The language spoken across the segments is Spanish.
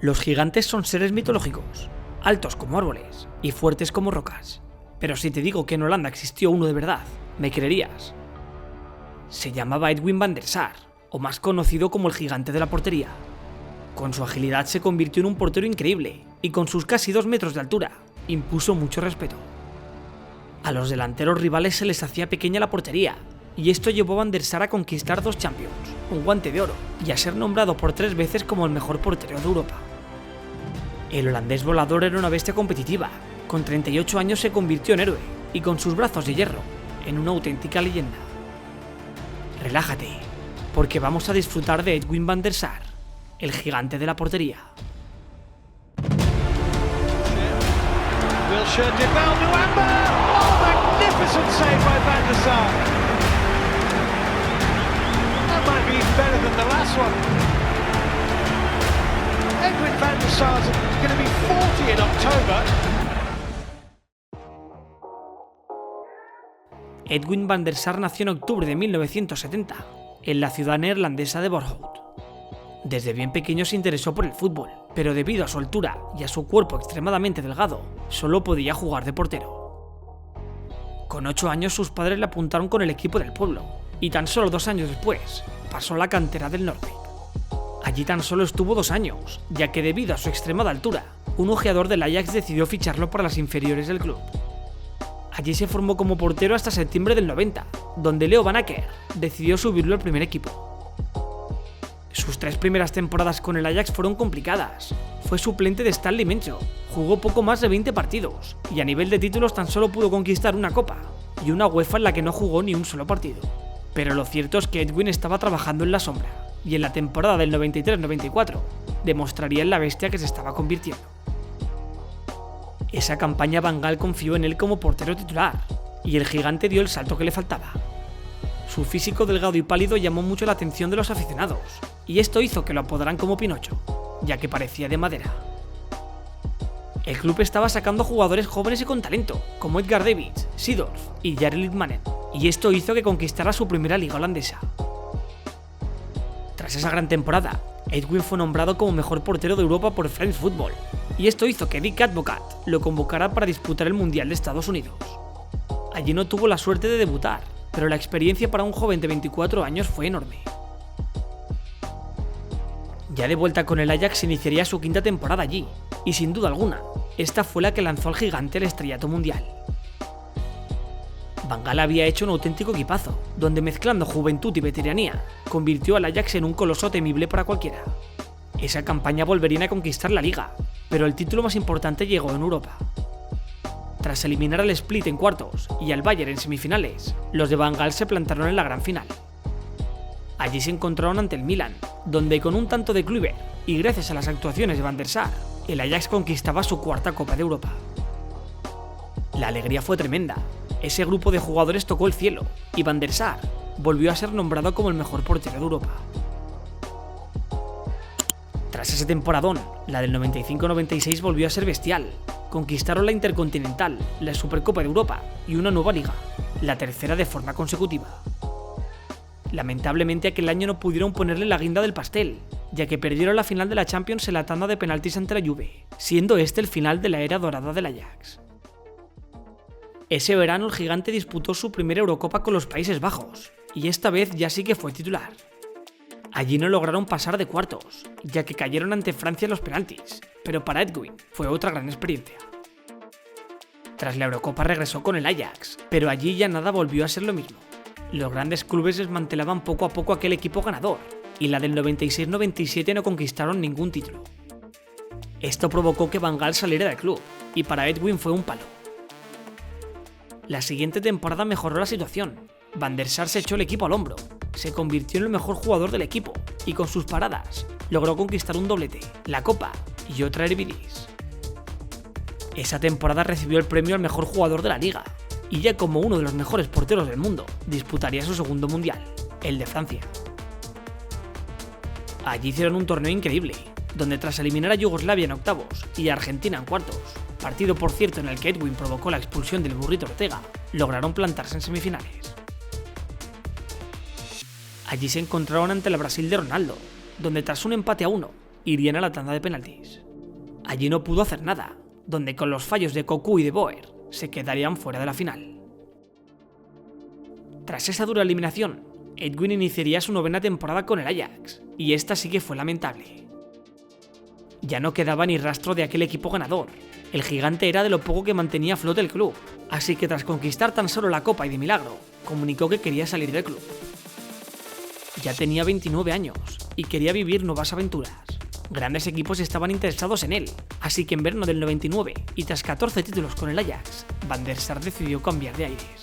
Los gigantes son seres mitológicos, altos como árboles y fuertes como rocas. Pero si te digo que en Holanda existió uno de verdad, me creerías. Se llamaba Edwin van der Sar, o más conocido como el gigante de la portería. Con su agilidad se convirtió en un portero increíble y con sus casi 2 metros de altura impuso mucho respeto. A los delanteros rivales se les hacía pequeña la portería y esto llevó a Van der Sar a conquistar 2 Champions, un Guante de Oro y a ser nombrado por 3 veces como el mejor portero de Europa. El holandés volador era una bestia competitiva, con 38 años se convirtió en héroe y con sus brazos de hierro en una auténtica leyenda. Relájate, porque vamos a disfrutar de Edwin van der Sar, el gigante de la portería. Wilshere, De Bel, Nuamba! Oh, magnificent save by Van der Sar. That might be even better than the last one. Edwin van der Sar's going to be 40 in October. Edwin van der Sar nació en octubre de 1970, en la ciudad neerlandesa de Bordeaux. Desde bien pequeño se interesó por el fútbol, pero debido a su altura y a su cuerpo extremadamente delgado, solo podía jugar de portero. Con 8 años sus padres le apuntaron con el equipo del pueblo, y tan solo 2 años después, pasó a la cantera del Norwich. Allí tan solo estuvo 2 años, ya que debido a su extremada altura, un ojeador del Ajax decidió ficharlo para las inferiores del club. Allí se formó como portero hasta septiembre del 90, donde Leo Van Acker decidió subirlo al primer equipo. Sus 3 primeras temporadas con el Ajax fueron complicadas. Fue suplente de Stanley Menzo, jugó poco más de 20 partidos y a nivel de títulos tan solo pudo conquistar una copa y una UEFA en la que no jugó ni un solo partido. Pero lo cierto es que Edwin estaba trabajando en la sombra y en la temporada del 93-94 demostraría en la bestia que se estaba convirtiendo. Esa campaña Van Gaal confió en él como portero titular y el gigante dio el salto que le faltaba. Su físico delgado y pálido llamó mucho la atención de los aficionados, y esto hizo que lo apodaran como Pinocho, ya que parecía de madera. El club estaba sacando jugadores jóvenes y con talento, como Edgar Davids, Seedorf y Jari Litmanen, y esto hizo que conquistara su primera liga holandesa. Tras esa gran temporada, Edwin fue nombrado como mejor portero de Europa por France Football, y esto hizo que Dick Advocaat lo convocara para disputar el Mundial de Estados Unidos. Allí no tuvo la suerte de debutar, pero la experiencia para un joven de 24 años fue enorme. Ya de vuelta con el Ajax iniciaría su 5ª temporada allí, y sin duda alguna, esta fue la que lanzó al gigante al estrellato mundial. Van Gaal había hecho un auténtico equipazo, donde mezclando juventud y veteranía, convirtió al Ajax en un coloso temible para cualquiera. Esa campaña volvería a conquistar la liga, pero el título más importante llegó en Europa. Tras eliminar al Split en cuartos y al Bayern en semifinales, los de Van Gaal se plantaron en la gran final. Allí se encontraron ante el Milan, donde con un tanto de Kluivert y gracias a las actuaciones de Van der Sar, el Ajax conquistaba su 4ª Copa de Europa. La alegría fue tremenda, ese grupo de jugadores tocó el cielo y Van der Sar volvió a ser nombrado como el mejor portero de Europa. Tras ese temporadón, la del 95-96 volvió a ser bestial. Conquistaron la Intercontinental, la Supercopa de Europa y una nueva liga, la 3ª de forma consecutiva. Lamentablemente aquel año no pudieron ponerle la guinda del pastel, ya que perdieron la final de la Champions en la tanda de penaltis ante la Juve, siendo este el final de la era dorada del Ajax. Ese verano el gigante disputó su primera Eurocopa con los Países Bajos, y esta vez ya sí que fue titular. Allí no lograron pasar de cuartos, ya que cayeron ante Francia en los penaltis, pero para Edwin fue otra gran experiencia. Tras la Eurocopa regresó con el Ajax, pero allí ya nada volvió a ser lo mismo. Los grandes clubes desmantelaban poco a poco aquel equipo ganador, y la del 96-97 no conquistaron ningún título. Esto provocó que Van Gaal saliera del club, y para Edwin fue un palo. La siguiente temporada mejoró la situación. Van der Sar se echó el equipo al hombro, se convirtió en el mejor jugador del equipo y con sus paradas logró conquistar un doblete, la Copa y otra Eredivisie. Esa temporada recibió el premio al mejor jugador de la liga y ya como uno de los mejores porteros del mundo disputaría su 2º mundial, el de Francia. Allí hicieron un torneo increíble, donde tras eliminar a Yugoslavia en octavos y a Argentina en cuartos, partido por cierto en el que Edwin provocó la expulsión del Burrito Ortega, lograron plantarse en semifinales. Allí se encontraron ante el Brasil de Ronaldo, donde tras un empate a 1 irían a la tanda de penaltis. Allí no pudo hacer nada, donde con los fallos de Cocu y de Boer se quedarían fuera de la final. Tras esa dura eliminación, Edwin iniciaría su 9ª temporada con el Ajax, y esta sí que fue lamentable. Ya no quedaba ni rastro de aquel equipo ganador. El gigante era de lo poco que mantenía a flote el club, así que tras conquistar tan solo la Copa y de milagro, comunicó que quería salir del club. Ya tenía 29 años y quería vivir nuevas aventuras. Grandes equipos estaban interesados en él, así que en verano del 99 y tras 14 títulos con el Ajax, Van der Sar decidió cambiar de aires.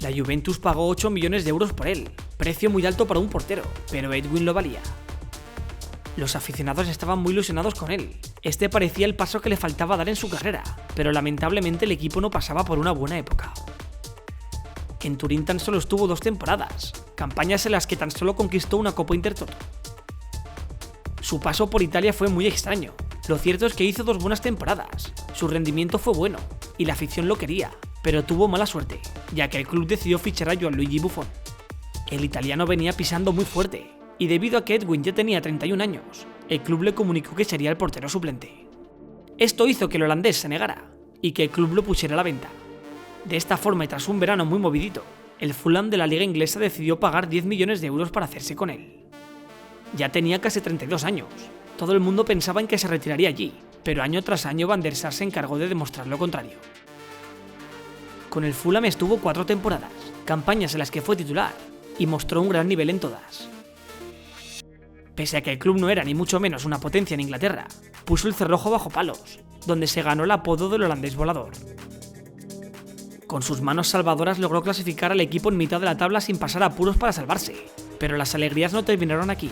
La Juventus pagó 8 millones de euros por él, precio muy alto para un portero, pero Edwin lo valía. Los aficionados estaban muy ilusionados con él. Este parecía el paso que le faltaba dar en su carrera, pero lamentablemente el equipo no pasaba por una buena época. En Turín tan solo estuvo 2 temporadas, campañas en las que tan solo conquistó una Copa Intertoto. Su paso por Italia fue muy extraño. Lo cierto es que hizo 2 buenas temporadas, su rendimiento fue bueno y la afición lo quería, pero tuvo mala suerte, ya que el club decidió fichar a Gianluigi Buffon. El italiano venía pisando muy fuerte, y debido a que Edwin ya tenía 31 años, el club le comunicó que sería el portero suplente. Esto hizo que el holandés se negara, y que el club lo pusiera a la venta. De esta forma y tras un verano muy movidito, el Fulham de la liga inglesa decidió pagar 10 millones de euros para hacerse con él. Ya tenía casi 32 años, todo el mundo pensaba en que se retiraría allí, pero año tras año Van der Sar se encargó de demostrar lo contrario. Con el Fulham estuvo 4 temporadas, campañas en las que fue titular, y mostró un gran nivel en todas. Pese a que el club no era ni mucho menos una potencia en Inglaterra, puso el cerrojo bajo palos, donde se ganó el apodo del holandés volador. Con sus manos salvadoras logró clasificar al equipo en mitad de la tabla sin pasar apuros para salvarse, pero las alegrías no terminaron aquí,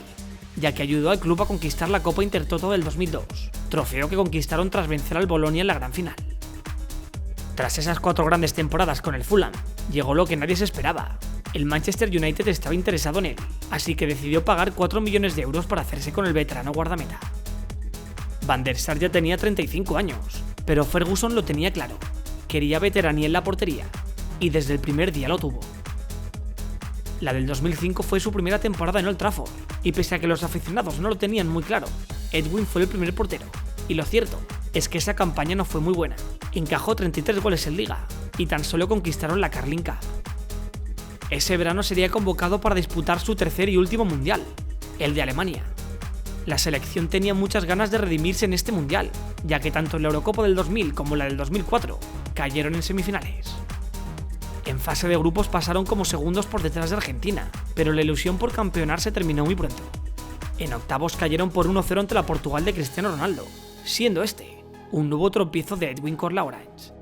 ya que ayudó al club a conquistar la Copa Intertoto del 2002, trofeo que conquistaron tras vencer al Bolonia en la gran final. Tras esas 4 grandes temporadas con el Fulham, llegó lo que nadie se esperaba. El Manchester United estaba interesado en él, así que decidió pagar 4 millones de euros para hacerse con el veterano guardameta. Van der Sar ya tenía 35 años, pero Ferguson lo tenía claro. Quería veteranía en la portería, y desde el primer día lo tuvo. La del 2005 fue su primera temporada en Old Trafford, y pese a que los aficionados no lo tenían muy claro, Edwin fue el primer portero, y lo cierto es que esa campaña no fue muy buena. Encajó 33 goles en liga, y tan solo conquistaron la Carling Cup. Ese verano sería convocado para disputar su tercer y último mundial, el de Alemania. La selección tenía muchas ganas de redimirse en este mundial, ya que tanto la Eurocopa del 2000 como la del 2004 cayeron en semifinales. En fase de grupos pasaron como segundos por detrás de Argentina, pero la ilusión por campeonar se terminó muy pronto. En octavos cayeron por 1-0 ante la Portugal de Cristiano Ronaldo, siendo este un nuevo tropiezo de Edwin con la Orange.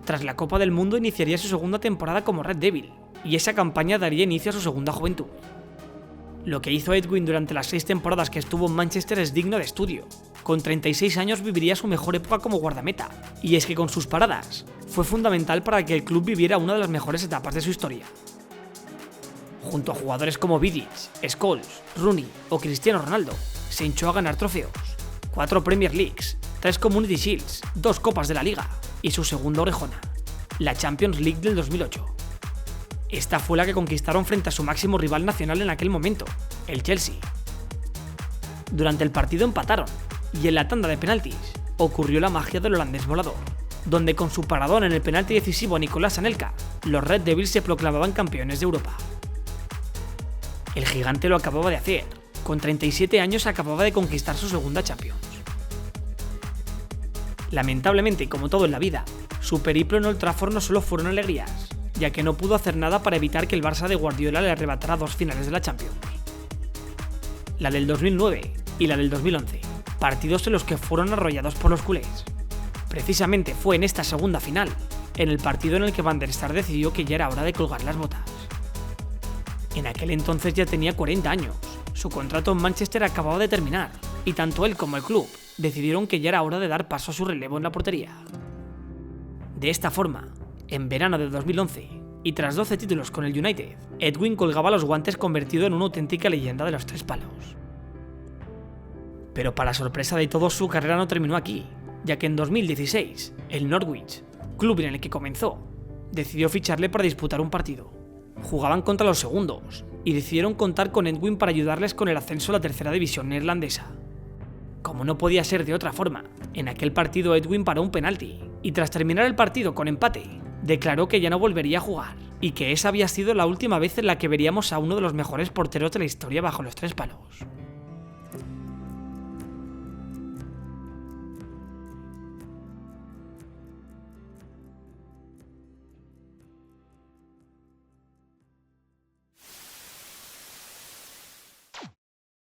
Tras la Copa del Mundo iniciaría su segunda temporada como Red Devil, y esa campaña daría inicio a su segunda juventud. Lo que hizo Edwin durante las 6 temporadas que estuvo en Manchester es digno de estudio. Con 36 años viviría su mejor época como guardameta, y es que con sus paradas fue fundamental para que el club viviera una de las mejores etapas de su historia. Junto a jugadores como Vidic, Scholes, Rooney o Cristiano Ronaldo, se hinchó a ganar trofeos: 4 Premier Leagues, 3 Community Shields, 2 Copas de la Liga y su segunda orejona, la Champions League del 2008. Esta fue la que conquistaron frente a su máximo rival nacional en aquel momento, el Chelsea. Durante el partido empataron, y en la tanda de penaltis ocurrió la magia del holandés volador, donde con su paradón en el penalti decisivo a Nicolás Anelka, los Red Devils se proclamaban campeones de Europa. El gigante lo acababa de hacer, con 37 años acababa de conquistar su segunda Champions. Lamentablemente, como todo en la vida, su periplo en Old Trafford no solo fueron alegrías, ya que no pudo hacer nada para evitar que el Barça de Guardiola le arrebatara 2 finales de la Champions. La del 2009 y la del 2011, partidos en los que fueron arrollados por los culés. Precisamente fue en esta segunda final, en el partido en el que Van der Sar decidió que ya era hora de colgar las botas. En aquel entonces ya tenía 40 años, su contrato en Manchester acababa de terminar, y tanto él como el club decidieron que ya era hora de dar paso a su relevo en la portería. De esta forma, en verano de 2011, y tras 12 títulos con el United, Edwin colgaba los guantes convertido en una auténtica leyenda de los 3 palos. Pero para sorpresa de todos, su carrera no terminó aquí, ya que en 2016, el Norwich, club en el que comenzó, decidió ficharle para disputar un partido. Jugaban contra los segundos, y decidieron contar con Edwin para ayudarles con el ascenso a la tercera división neerlandesa. Como no podía ser de otra forma, en aquel partido Edwin paró un penalti y tras terminar el partido con empate, declaró que ya no volvería a jugar y que esa había sido la última vez en la que veríamos a uno de los mejores porteros de la historia bajo los 3 palos.